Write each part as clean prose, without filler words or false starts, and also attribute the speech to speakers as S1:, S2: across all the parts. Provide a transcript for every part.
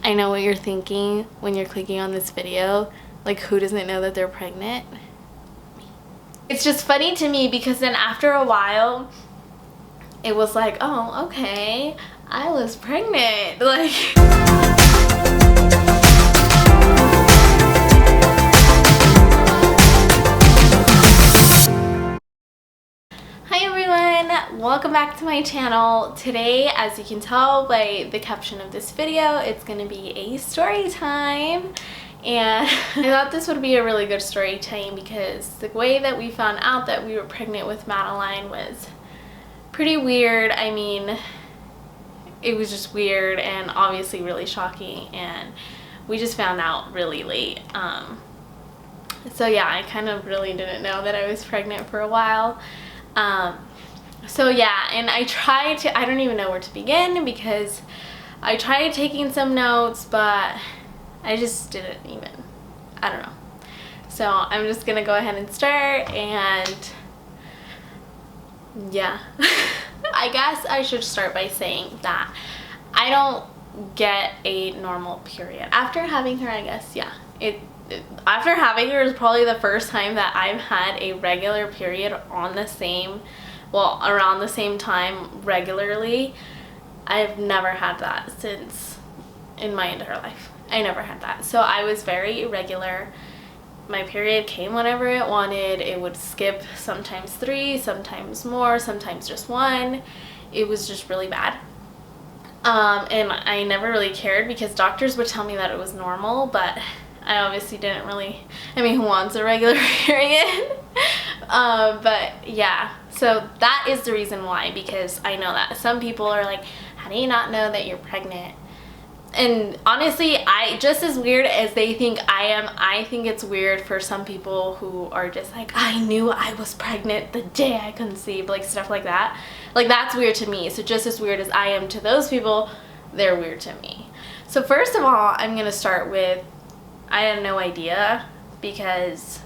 S1: I know what you're thinking when you're clicking on this video. Like, who doesn't know that they're pregnant? It's just funny to me because then after a while, it was like, oh, okay, I was pregnant. Like... Hi everyone, welcome back to my channel. Today, as you can tell by the caption of this video, it's gonna be a story time. And I thought this would be a really good story time because the way that we found out that we were pregnant with Madeline was pretty weird. I mean, it was just weird and obviously really shocking, and we just found out really late. So yeah, I kind of really didn't know that I was pregnant for a while. So yeah, and I tried to, I don't even know where to begin because I tried taking some notes, but I just didn't even, I don't know. So I'm just gonna go ahead and start, and yeah. I guess I should start by saying that I don't get a normal period. After having her, I guess, yeah. After having her is probably the first time that I've had a regular period on the same, well, around the same time regularly. I've never had that since in my entire life. I never had that. So I was very irregular. My period came whenever it wanted. It would skip sometimes 3, sometimes more, sometimes just 1. It was just really bad. And I never really cared because doctors would tell me that it was normal, but I obviously didn't really, I mean, who wants a regular period? But yeah, so that is the reason why, because I know that some people are like, how do you not know that you're pregnant? And honestly, just as weird as they think I am, I think it's weird for some people who are just like, I knew I was pregnant the day I conceived, like stuff like that. Like, that's weird to me. So just as weird as I am to those people, they're weird to me. So first of all, I'm going to start with, I had no idea, because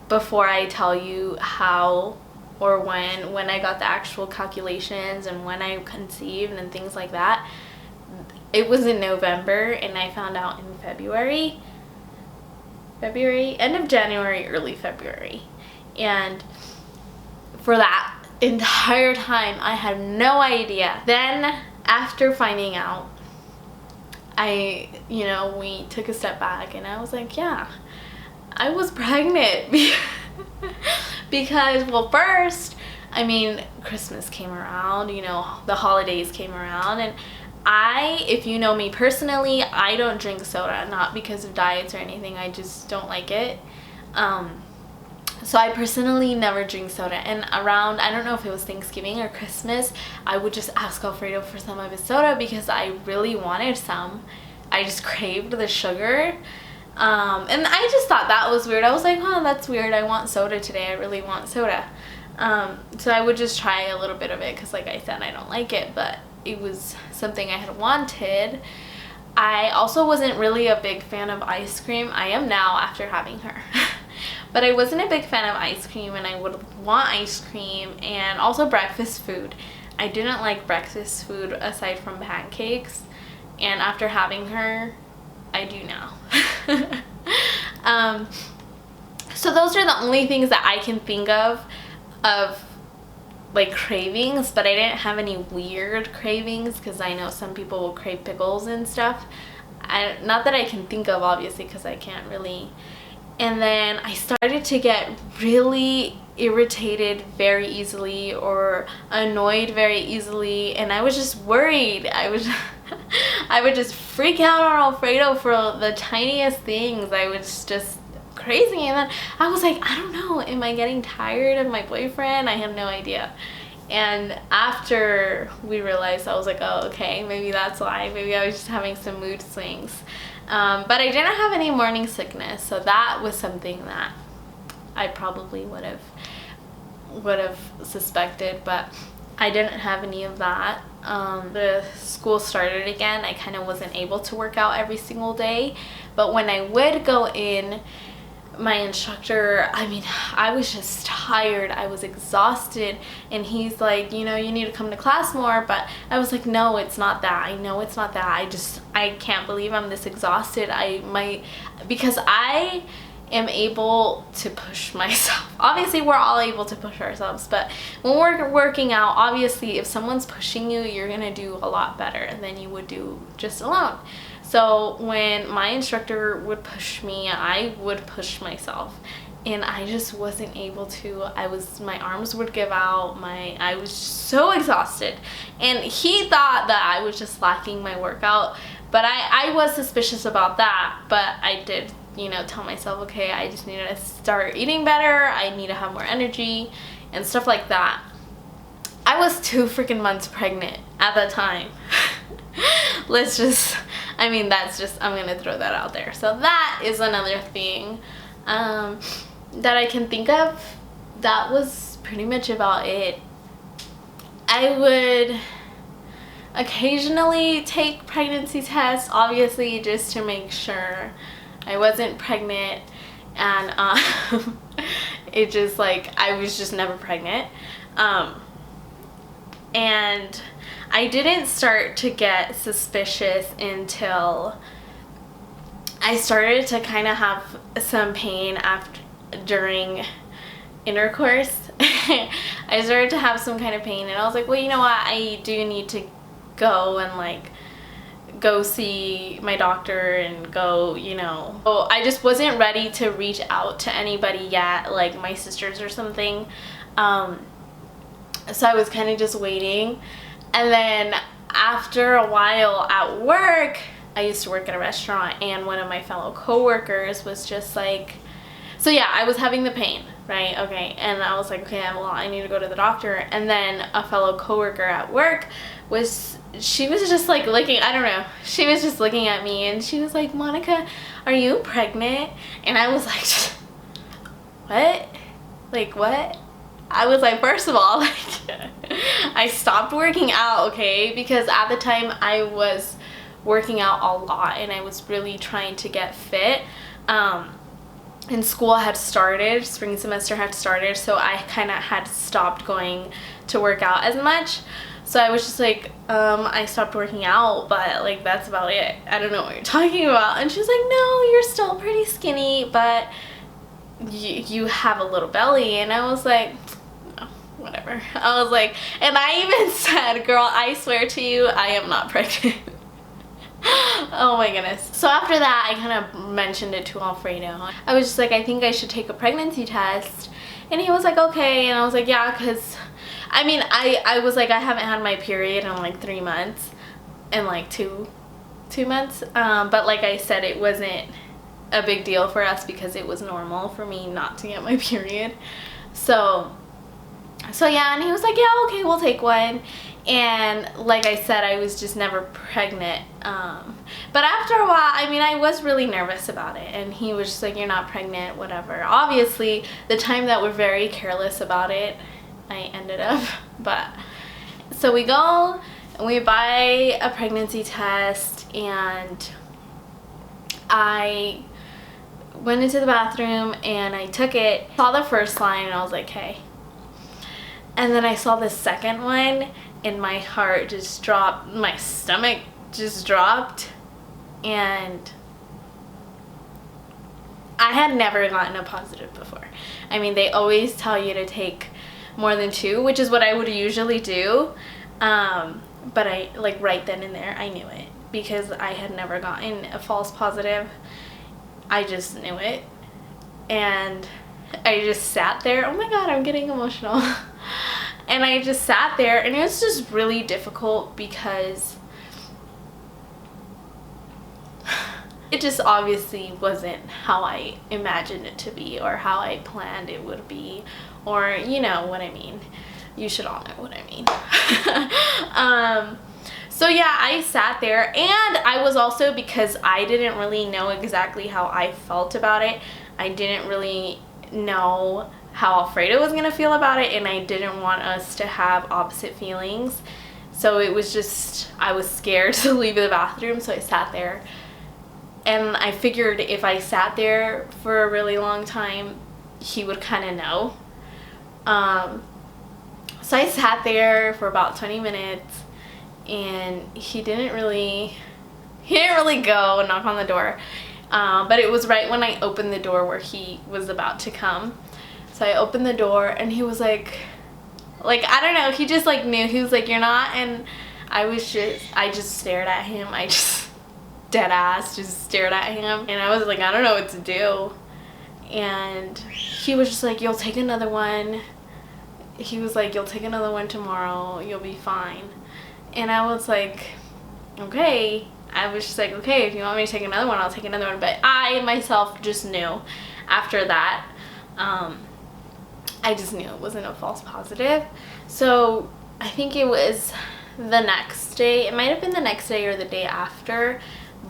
S1: before I tell you how or when I got the actual calculations and when I conceived and things like that, it was in November and I found out in February, end of January, early February. And for that entire time, I had no idea. Then after finding out, we took a step back and I was like, yeah, I was pregnant. Because, well, first, I mean, Christmas came around, the holidays came around, and if you know me personally, I don't drink soda, not because of diets or anything, I just don't like it. So I personally never drink soda, and around, I don't know if it was Thanksgiving or Christmas, I would just ask Alfredo for some of his soda because I really wanted some. I just craved the sugar. And I just thought that was weird. I was like, oh, that's weird. I want soda today. I really want soda. So I would just try a little bit of it because, like I said, I don't like it, but it was something I had wanted. I also wasn't really a big fan of ice cream. I am now after having her. But I wasn't a big fan of ice cream, and I would want ice cream and also breakfast food. I didn't like breakfast food aside from pancakes, and after having her, I do now. So those are the only things that I can think of like cravings, but I didn't have any weird cravings because I know some people will crave pickles and stuff. Not that I can think of, obviously, because I can't really. And then I started to get really irritated very easily or annoyed very easily, and I was just worried. I would just freak out on Alfredo for the tiniest things. I was just crazy, and then I was like, I don't know, am I getting tired of my boyfriend? I have no idea. And after we realized, I was like, oh, okay, maybe that's why. Maybe I was just having some mood swings. But I didn't have any morning sickness, so that was something that I probably would have suspected, but I didn't have any of that. The school started again. I kind of wasn't able to work out every single day, but when I would go in my instructor, I mean, I was just tired, I was exhausted, and he's like, you know, you need to come to class more. But I was like, no, it's not that. I know it's not that. I can't believe I'm this exhausted. Because I am able to push myself. Obviously, we're all able to push ourselves, but when we're working out, obviously, if someone's pushing you, you're gonna do a lot better than you would do just alone. So when my instructor would push me, I would push myself, and I just wasn't able to. My arms would give out, I was so exhausted, and he thought that I was just slacking my workout, but I was suspicious about that. But I did, you know, tell myself, okay, I just need to start eating better, I need to have more energy and stuff like that. I was 2 freaking months pregnant at the time. I'm gonna throw that out there. So that is another thing that I can think of. That was pretty much about it. I would occasionally take pregnancy tests, obviously, just to make sure I wasn't pregnant, and it just, like, I was just never pregnant. And I didn't start to get suspicious until I started to kind of have some pain during intercourse. I started to have some kind of pain, and I was like, well, you know what, I do need to go and, like, go see my doctor and go, you know. So I just wasn't ready to reach out to anybody yet, like my sisters or something. So I was kind of just waiting. And then after a while at work, I used to work at a restaurant, and one of my fellow coworkers was just like, so yeah, I was having the pain, right? Okay. And I was like, okay, well, I need to go to the doctor. And then a fellow coworker at work she was just like looking, I don't know, she was just looking at me, and she was like, Monica, are you pregnant? And I was like, what? Like, what? I was like, first of all, like, I stopped working out, okay? Because at the time I was working out a lot, and I was really trying to get fit. And school had started, spring semester had started, so I kind of had stopped going to work out as much. So I was just like, I stopped working out, but, like, that's about it. I don't know what you're talking about. And she's like, no, you're still pretty skinny, but you have a little belly. And I was like, no, whatever. I was like, and I even said, girl, I swear to you, I am not pregnant. Oh my goodness. So after that, I kind of mentioned it to Alfredo. I was just like, I think I should take a pregnancy test. And he was like, okay. And I was like, yeah, because I mean, I was like, I haven't had my period in like 3 months, and like two months. But like I said, it wasn't a big deal for us because it was normal for me not to get my period. So yeah, and he was like, yeah, okay, we'll take one. And like I said, I was just never pregnant. But after a while, I mean, I was really nervous about it, and he was just like, you're not pregnant, whatever. Obviously, the time that we're very careless about it, I ended up. But so we go and we buy a pregnancy test, and I went into the bathroom and I took it, saw the first line, and I was like, hey. And then I saw the second one, and my heart just dropped, my stomach just dropped, and I had never gotten a positive before. I mean, they always tell you to take more than 2, which is what I would usually do, but I, like, right then and there, I knew it because I had never gotten a false positive. I just knew it, and I just sat there. Oh my god, I'm getting emotional. And I just sat there, and it was just really difficult because it just obviously wasn't how I imagined it to be, or how I planned it would be, or you know what I mean. You should all know what I mean. So yeah, I sat there, and I was also, because I didn't really know exactly how I felt about it, I didn't really know how Alfredo was gonna feel about it, and I didn't want us to have opposite feelings. So it was just, I was scared to leave the bathroom, so I sat there. and I figured if I sat there for a really long time, he would kind of know. So I sat there for about 20 minutes, and he didn't really go and knock on the door. But it was right when I opened the door where he was about to come. So I opened the door, and he was like, I don't know, he just like knew. He was like, "You're not," and I just stared at him. I just dead ass just stared at him, and I was like, I don't know what to do. And he was just like, "You'll take another one." He was like, "You'll take another one tomorrow, you'll be fine." And I was like, okay. I was just like, okay, if you want me to take another one, I'll take another one. But I myself just knew after that, I just knew it wasn't a false positive. So I think it was the next day. It might have been the next day or the day after,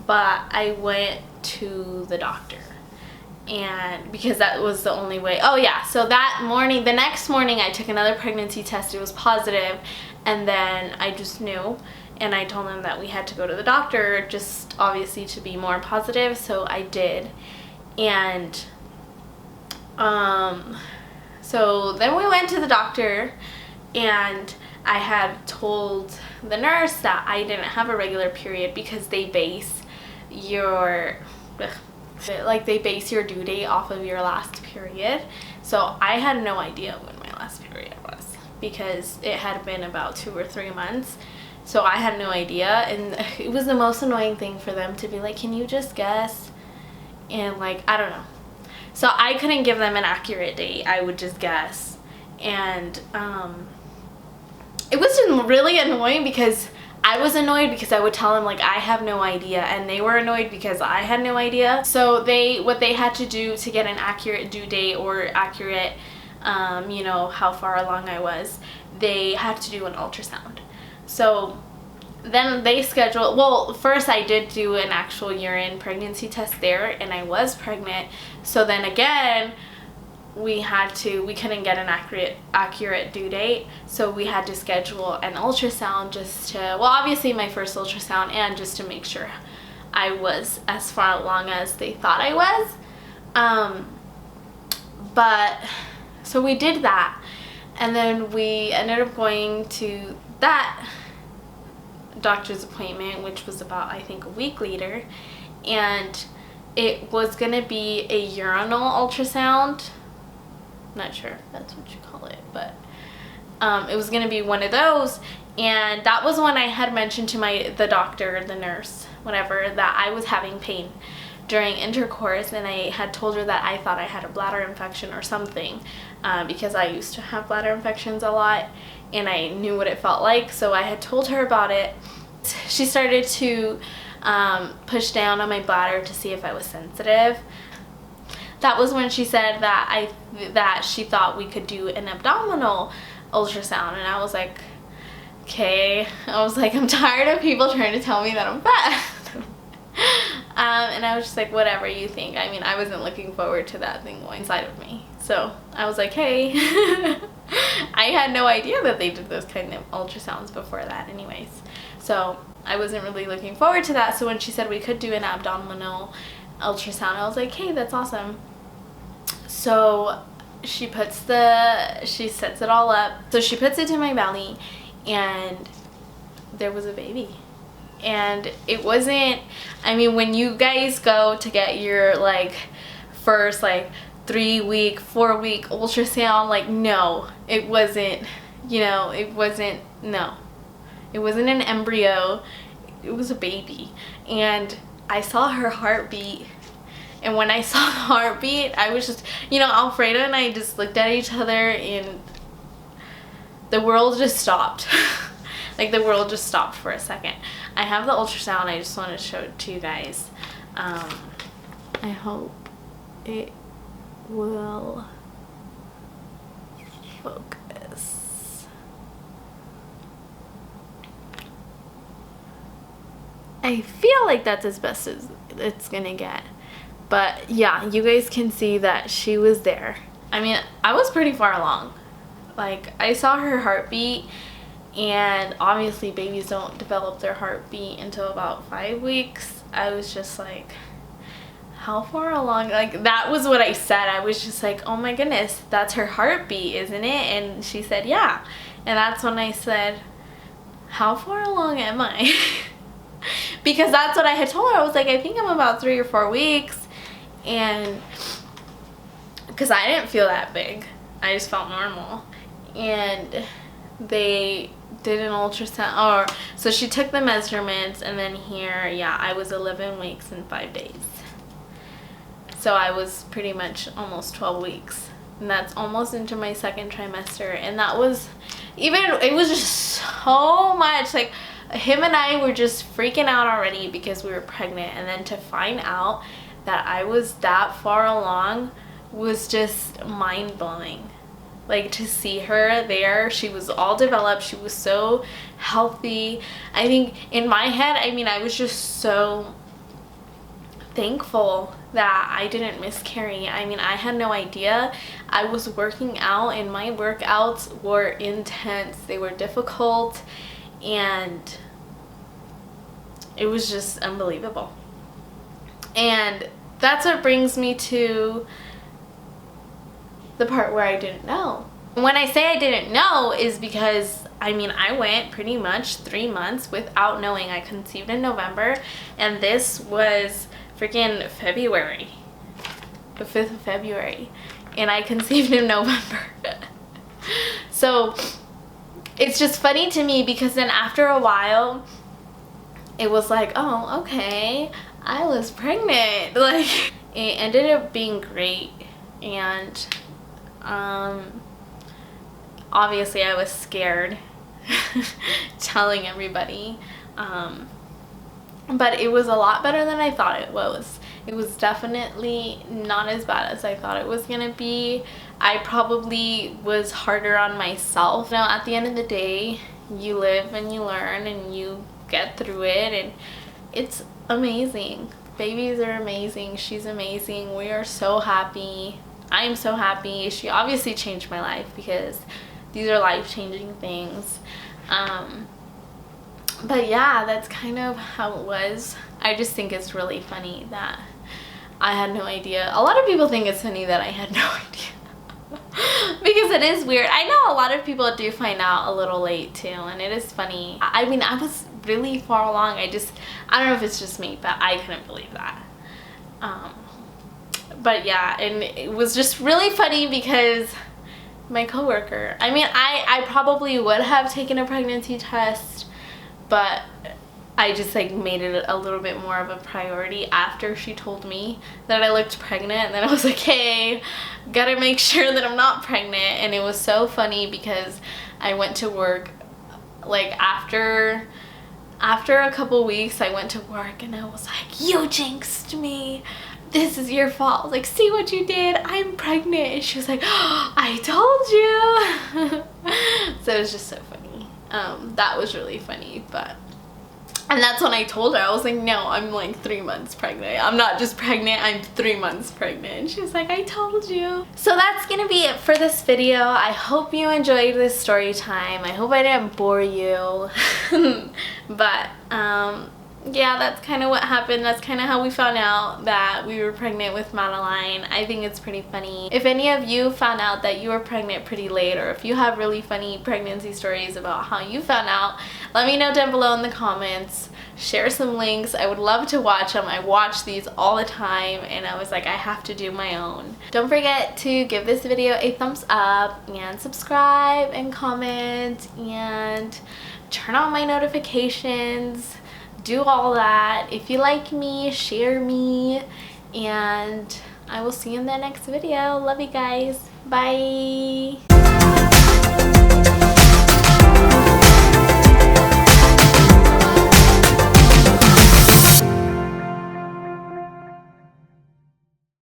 S1: but I went to the doctor. And because that was the only way. Oh yeah, so that morning, the next morning, I took another pregnancy test. It was positive, and then I just knew, and I told them that we had to go to the doctor, just obviously to be more positive. So I did. And so then we went to the doctor, and I had told the nurse that I didn't have a regular period because they base your due date off of your last period. So I had no idea when my last period was, because it had been about 2 or 3 months. So I had no idea, and it was the most annoying thing for them to be like, "Can you just guess?" And like, I don't know. So I couldn't give them an accurate date. I would just guess. And it was just really annoying, because I was annoyed because I would tell them like I have no idea, and they were annoyed because I had no idea. So what they had to do to get an accurate due date or accurate you know, how far along I was, they had to do an ultrasound. So then they scheduled, well, first I did do an actual urine pregnancy test there, and I was pregnant. So then again, we couldn't get an accurate due date, so we had to schedule an ultrasound just to, well, obviously my first ultrasound, and just to make sure I was as far along as they thought I was. But so we did that, and then we ended up going to that doctor's appointment, which was about, I think, a week later, and it was gonna be a urinal ultrasound. Not sure if that's what you call it, but it was gonna be one of those. And that was when I had mentioned to the doctor, the nurse, whatever, that I was having pain during intercourse, and I had told her that I thought I had a bladder infection or something, because I used to have bladder infections a lot, and I knew what it felt like. So I had told her about it. She started to push down on my bladder to see if I was sensitive. That was when she said that she thought we could do an abdominal ultrasound, and I was like, okay. I was like, I'm tired of people trying to tell me that I'm fat. And I was just like, whatever you think. I mean, I wasn't looking forward to that thing going inside of me. So I was like, hey. I had no idea that they did those kind of ultrasounds before that anyways. So I wasn't really looking forward to that. So when she said we could do an abdominal ultrasound, I was like, hey, that's awesome. So she sets it all up. So she puts it in my belly, and there was a baby. And it wasn't, I mean, when you guys go to get your like first like 3-week, 4-week ultrasound, like, no, it wasn't, you know, it wasn't an embryo, it was a baby. And I saw her heartbeat, and when I saw the heartbeat, I was just, you know, Alfredo and I just looked at each other, and the world just stopped. Like, the world just stopped for a second. I have the ultrasound. I just want to show it to you guys. I hope it will focus. I feel like that's as best as it's gonna get. But yeah, you guys can see that she was there. I mean, I was pretty far along. Like, I saw her heartbeat, and obviously babies don't develop their heartbeat until about 5 weeks. I was just like, how far along, like that was what I said. I was just like, oh my goodness, that's her heartbeat, isn't it? And she said, yeah. And that's when I said, how far along am I? Because that's what I had told her. I was like, I think I'm about 3 or 4 weeks. And because I didn't feel that big, I just felt normal. And they did an ultrasound, so she took the measurements, and then here, yeah, I was 11 weeks and 5 days. So I was pretty much almost 12 weeks, and that's almost into my 2nd trimester. And that was it was just so much. Like, him and I were just freaking out already because we were pregnant, and then to find out that I was that far along was just mind-blowing. Like, to see her there, she was all developed, she was so healthy. I think in my head, I mean, I was just so thankful that I didn't miscarry. I mean, I had no idea. I was working out, and my workouts were intense. They were difficult, and it was just unbelievable. And that's what brings me to the part where I didn't know. When I say I didn't know is because, I mean, I went pretty much 3 months without knowing. I conceived in November, and this was freaking February, the 5th of February, and I conceived in November. So it's just funny to me because then after a while, it was like, oh, okay, I was pregnant. Like, it ended up being great, and obviously I was scared telling everybody, but it was a lot better than I thought it was. It was definitely not as bad as I thought it was gonna be. I probably was harder on myself. Now, at the end of the day, you live and you learn and you get through it, and it's amazing. Babies are amazing. She's amazing. We are so happy. I'm so happy. She obviously changed my life because these are life-changing things. But yeah, that's kind of how it was. I just think it's really funny that I had no idea. A lot of people think it's funny that I had no idea. Because it is weird. I know a lot of people do find out a little late too, and it is funny. I mean, I was really far along. I don't know if it's just me, but I couldn't believe that. But yeah, and it was just really funny because my coworker, I mean, I probably would have taken a pregnancy test, but I just like made it a little bit more of a priority after she told me that I looked pregnant. And then I was like, hey, gotta make sure that I'm not pregnant. And it was so funny because I went to work like after a couple weeks. I went to work and I was like, you jinxed me, this is your fault. Like, see what you did, I'm pregnant. And she was like, oh, I told you. So it was just so funny. That was really funny. And that's when I told her, I was like, no, I'm like 3 months pregnant. I'm not just pregnant, I'm 3 months pregnant. And she was like, I told you. So that's gonna be it for this video. I hope you enjoyed this story time. I hope I didn't bore you. But yeah, that's kind of what happened. That's kind of how we found out that we were pregnant with Madeline. I think it's pretty funny. If any of you found out that you were pregnant pretty late, or if you have really funny pregnancy stories about how you found out, let me know down below in the comments. Share some links. I would love to watch them. I watch these all the time, and I was like, I have to do my own. Don't forget to give this video a thumbs up and subscribe and comment and turn on my notifications. Do all that. If you like me, share me, and I will see you in the next video. Love you guys. Bye.